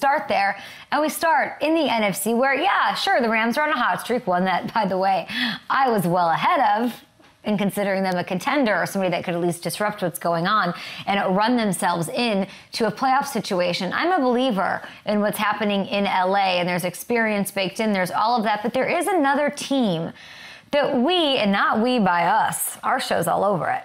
start there. And we start in the NFC where, yeah, sure, the Rams are on a hot streak, one that, by the way, I was well ahead of in considering them a contender or somebody that could at least disrupt what's going on and run themselves in to a playoff situation. I'm a believer in what's happening in LA, and there's experience baked in, there's all of that, but there is another team that we, and not we by us, our show's all over it,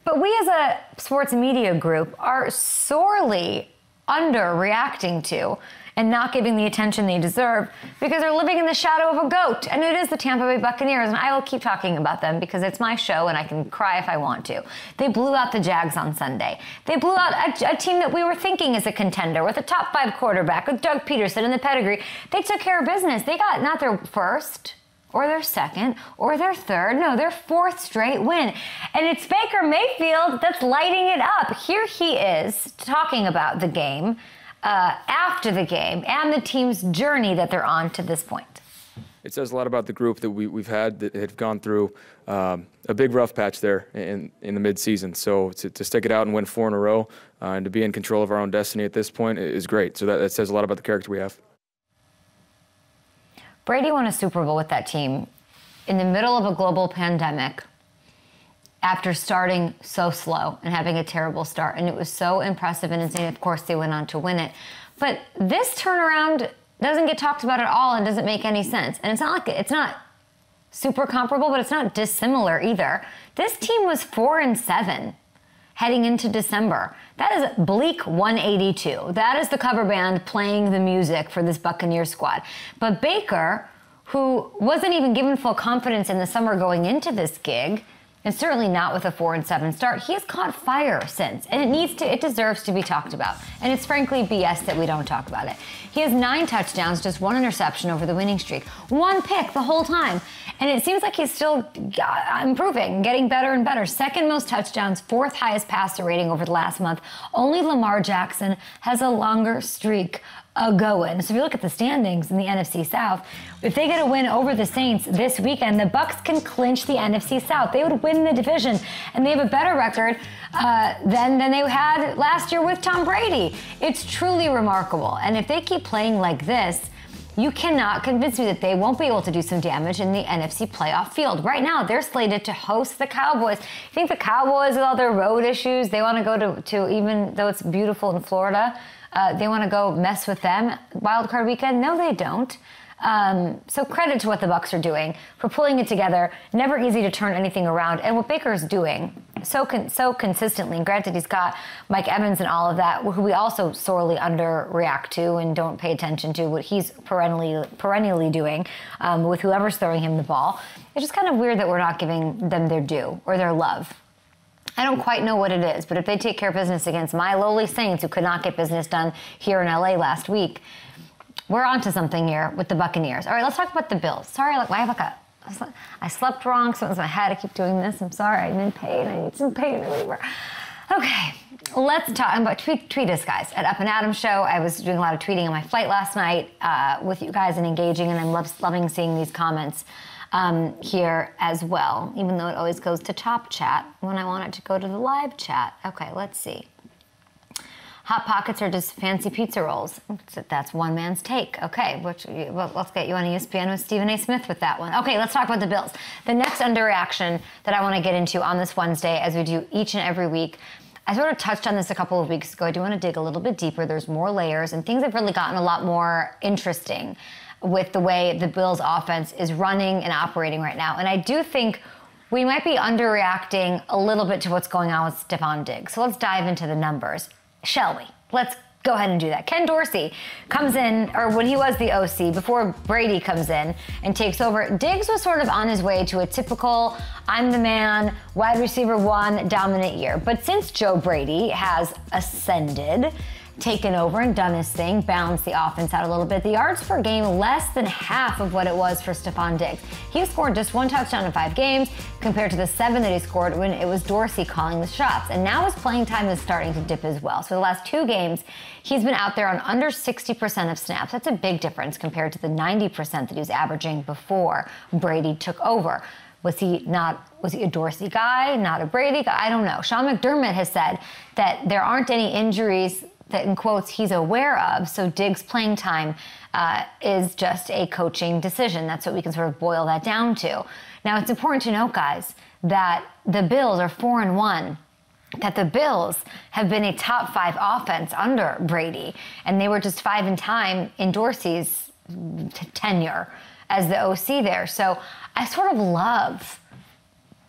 but we as a sports media group are sorely underreacting to and not giving the attention they deserve because they're living in the shadow of a goat. And it is the Tampa Bay Buccaneers, and I will keep talking about them because it's my show and I can cry if I want to. They blew out the Jags on Sunday. They blew out a team that we were thinking is a contender with a top 5 quarterback, with Doug Peterson in the pedigree. They took care of business. They got not their first or their second or their third, no, their 4th straight win. And it's Baker Mayfield that's lighting it up. Here he is talking about the game, after the game, and the team's journey that they're on to this point. It says a lot about the group that we've had that have gone through a big rough patch there in the midseason. So to stick it out and win 4 in a row and to be in control of our own destiny at this point is great. So that says a lot about the character we have. Brady won a Super Bowl with that team in the middle of a global pandemic after starting so slow and having a terrible start. And it was so impressive and insane. Of course, they went on to win it. But this turnaround doesn't get talked about at all and doesn't make any sense. And it's not super comparable, but it's not dissimilar either. This team was 4-7 heading into December. That is bleak 182. That is the cover band playing the music for this Buccaneers squad. But Baker, who wasn't even given full confidence in the summer going into this gig, and certainly not with a 4-7 start, he has caught fire since, and it deserves to be talked about. And it's frankly BS that we don't talk about it. He has 9 touchdowns, just 1 interception over the winning streak, 1 pick the whole time. And it seems like he's still improving, getting better and better. 2nd most touchdowns, 4th highest passer rating over the last month. Only Lamar Jackson has a longer streak going. So if you look at the standings in the NFC South, if they get a win over the Saints this weekend, the Bucs can clinch the NFC South. They would win the division, and they have a better record than they had last year with Tom Brady. It's truly remarkable. And if they keep playing like this, you cannot convince me that they won't be able to do some damage in the NFC playoff field. Right now, they're slated to host the Cowboys. You think the Cowboys, with all their road issues, they want to go to even though it's beautiful in Florida, they want to go mess with them wild card weekend? No, they don't. So credit to what the Bucs are doing for pulling it together. Never easy to turn anything around. And what Baker's doing so consistently, and granted he's got Mike Evans and all of that, who we also sorely underreact to and don't pay attention to what he's perennially doing with whoever's throwing him the ball. It's just kind of weird that we're not giving them their due or their love. I don't quite know what it is, but if they take care of business against my lowly Saints, who could not get business done here in LA last week, we're onto something here with the Buccaneers. All right, let's talk about the Bills. Sorry, I slept wrong. Something's in my head. I keep doing this. I'm sorry. I'm in pain. I need some pain reliever. Okay, let's talk about tweet us, guys. At Up and Adams Show, I was doing a lot of tweeting on my flight last night with you guys and engaging, and I'm loving seeing these comments here as well, even though it always goes to top chat when I want it to go to the live chat. Okay, let's see. Hot Pockets are just fancy pizza rolls. That's one man's take. Okay, let's get you on ESPN with Stephen A. Smith with that one. Okay, let's talk about the Bills. The next underreaction that I want to get into on this Wednesday, as we do each and every week, I sort of touched on this a couple of weeks ago. I do want to dig a little bit deeper. There's more layers, and things have really gotten a lot more interesting with the way the Bills offense is running and operating right now. And I do think we might be underreacting a little bit to what's going on with Stephon Diggs. So let's dive into the numbers, shall we? Let's go ahead and do that. Ken Dorsey comes in, or when he was the OC, before Brady comes in and takes over, Diggs was sort of on his way to a typical, I'm the man, wide receiver 1 dominant year. But since Joe Brady has ascended, taken over and done his thing, balanced the offense out a little bit, the yards per game less than half of what it was for Stephon Diggs. He scored just 1 touchdown in 5 games compared to the 7 that he scored when it was Dorsey calling the shots. And now his playing time is starting to dip as well. So the last 2 games, he's been out there on under 60% of snaps. That's a big difference compared to the 90% that he was averaging before Brady took over. Was he a Dorsey guy, not a Brady guy? I don't know. Sean McDermott has said that there aren't any injuries that, in quotes, he's aware of. So Diggs' playing time is just a coaching decision. That's what we can sort of boil that down to. Now, it's important to note, guys, that the Bills are 4-1. That the Bills have been a top 5 offense under Brady, and they were just 5 in time in Dorsey's tenure as the OC there. So I sort of love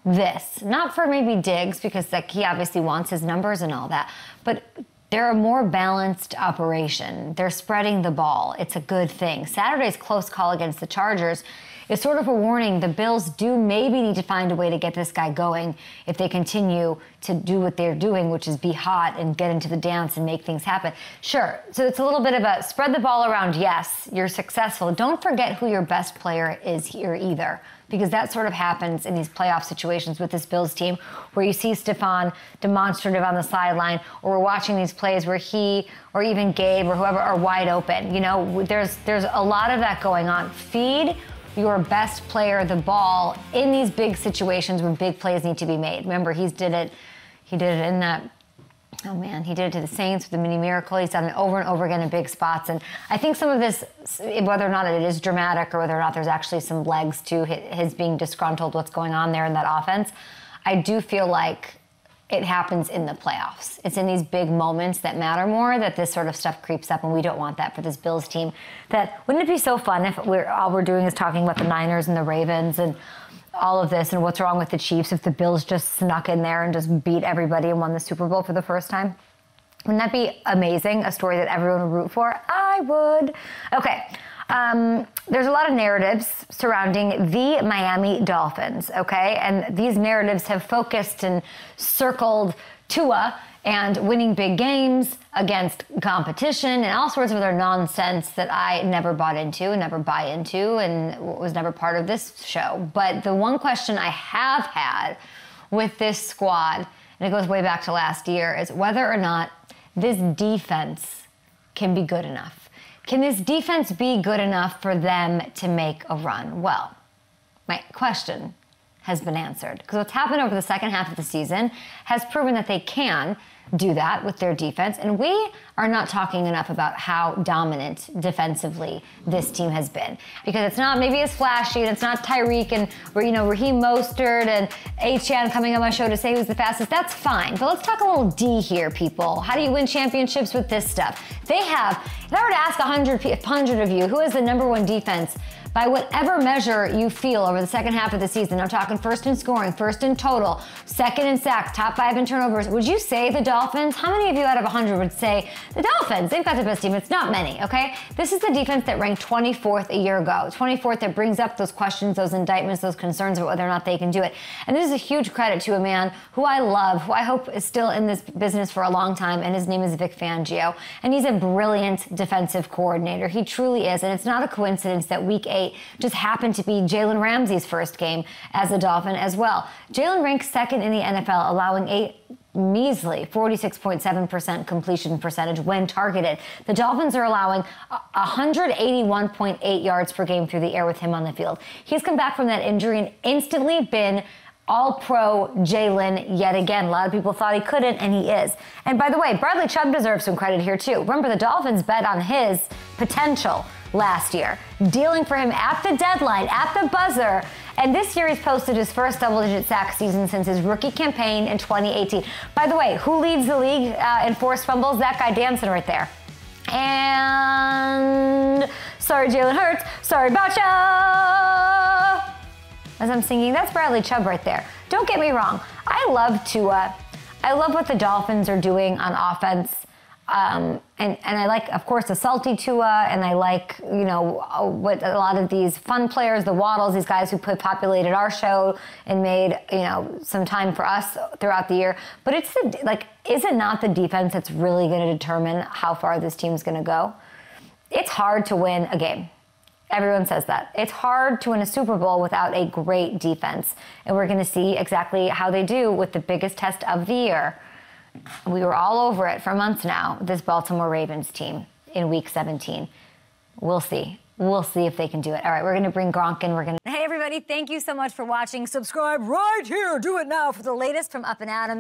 this, not for maybe Diggs, because like he obviously wants his numbers and all that, but they're a more balanced operation. They're spreading the ball. It's a good thing. Saturday's close call against the Chargers is sort of a warning. The Bills do maybe need to find a way to get this guy going if they continue to do what they're doing, which is be hot and get into the dance and make things happen. Sure, so it's a little bit of a spread the ball around. Yes, you're successful. Don't forget who your best player is here either, because that sort of happens in these playoff situations with this Bills team where you see Stephon demonstrative on the sideline, or we're watching these plays where he or even Gabe or whoever are wide open. You know, there's a lot of that going on. Feed your best player the ball in these big situations when big plays need to be made. Remember, he did it in that, oh man, he did it to the Saints with the mini miracle. He's done it over and over again in big spots. And I think some of this, whether or not it is dramatic or whether or not there's actually some legs to his being disgruntled, what's going on there in that offense, I do feel like it happens in the playoffs. It's in these big moments that matter more that this sort of stuff creeps up, and we don't want that for this Bills team. That wouldn't it be so fun if all we're doing is talking about the Niners and the Ravens and all of this and what's wrong with the Chiefs if the Bills just snuck in there and just beat everybody and won the Super Bowl for the first time? Wouldn't that be amazing? A story that everyone would root for? I would. Okay. There's a lot of narratives surrounding the Miami Dolphins, okay? And these narratives have focused and circled Tua and winning big games against competition and all sorts of other nonsense that I never bought into and never buy into and was never part of this show. But the one question I have had with this squad, and it goes way back to last year, is whether or not this defense can be good enough. Can this defense be good enough for them to make a run? Well, my question has been answered, because what's happened over the second half of the season has proven that they can do that with their defense. And we are not talking enough about how dominant defensively this team has been, because it's not maybe as flashy, and it's not Tyreek and Raheem Mostert and Achan coming on my show to say who's the fastest. That's fine, but let's talk a little D here, people. How do you win championships with this stuff? They have, if I were to ask 100 of you who is the #1 defense by whatever measure you feel over the second half of the season, I'm talking first in scoring, first in total, second in sacks, top 5 in turnovers, would you say the Dolphins? How many of you out of 100 would say the Dolphins? They've got the best team. It's not many, okay? This is the defense that ranked 24th a year ago, 24th, that brings up those questions, those indictments, those concerns about whether or not they can do it. And this is a huge credit to a man who I love, who I hope is still in this business for a long time, and his name is Vic Fangio. And he's a brilliant defensive coordinator. He truly is. And it's not a coincidence that week 8 just happened to be Jalen Ramsey's first game as a Dolphin as well. Jalen ranks second in the NFL, allowing a measly 46.7% completion percentage when targeted. The Dolphins are allowing 181.8 yards per game through the air with him on the field. He's come back from that injury and instantly been all-pro Jalen yet again. A lot of people thought he couldn't, and he is. And by the way, Bradley Chubb deserves some credit here too. Remember, the Dolphins bet on his potential last year, dealing for him at the deadline, at the buzzer. And this year he's posted his first double-digit sack season since his rookie campaign in 2018. By the way, who leads the league in forced fumbles? That guy dancing right there. And sorry, Jalen Hurts. Sorry about ya. As I'm singing, that's Bradley Chubb right there. Don't get me wrong. I love Tua. I love what the Dolphins are doing on offense. And I like, of course, the salty Tua, and I like, what a lot of these fun players, the Waddles, these guys who populated our show and made, some time for us throughout the year. But is it not the defense that's really going to determine how far this team's going to go? It's hard to win a game. Everyone says that. It's hard to win a Super Bowl without a great defense. And we're going to see exactly how they do with the biggest test of the year. We were all over it for months now, this Baltimore Ravens team in Week 17. We'll see. We'll see if they can do it. All right, we're going to bring Gronk in. Hey, everybody, thank you so much for watching. Subscribe right here. Do it now for the latest from Up and Adams.